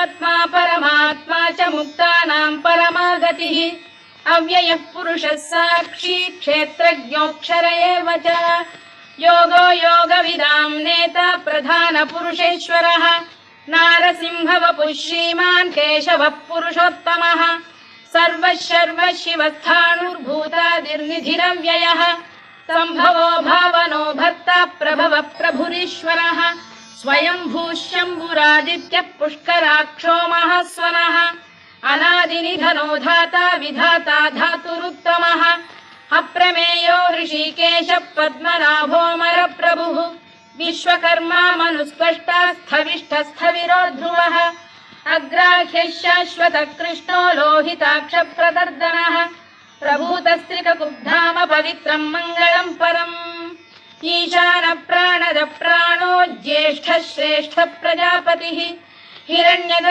जीवात्मा परमात्मा च मुक्तानां परमा गतिः अव्ययः पुरुषः साक्षी क्षेत्रज्ञोऽक्षर एव च योगो योगविदां नेता प्रधानपुरुषेश्वरः नारसिंहवपुः श्रीमान् केशवः पुरुषोत्तमः सर्वः सर्वः शिवस्थाणुर्भूतादिर्निधिरव्ययः सम्भवो भावनो भर्ता प्रभवः प्रभुरीश्वरः स्वयंभूः शम्भुरादित्यः पुष्कराक्षो महास्वनः अनादिनिधनो धाता विधाता धातुरुत्तमः अप्रमेयो ऋषिकेशः पद्मनाभोऽमरप्रभुः विश्वकर्मा मनुस्पष्टा स्थविष्ठस्थविरो ध्रुवः अग्राह्यः शाश्वतः कृष्णो लोहिताक्षप्रदर्दनः प्रभूतस्त्रिककुब्धाम पवित्रं मङ्गलं परम् ईशानप्राणदप्राणो ज्येष्ठः श्रेष्ठः प्रजापतिः हिरण्यद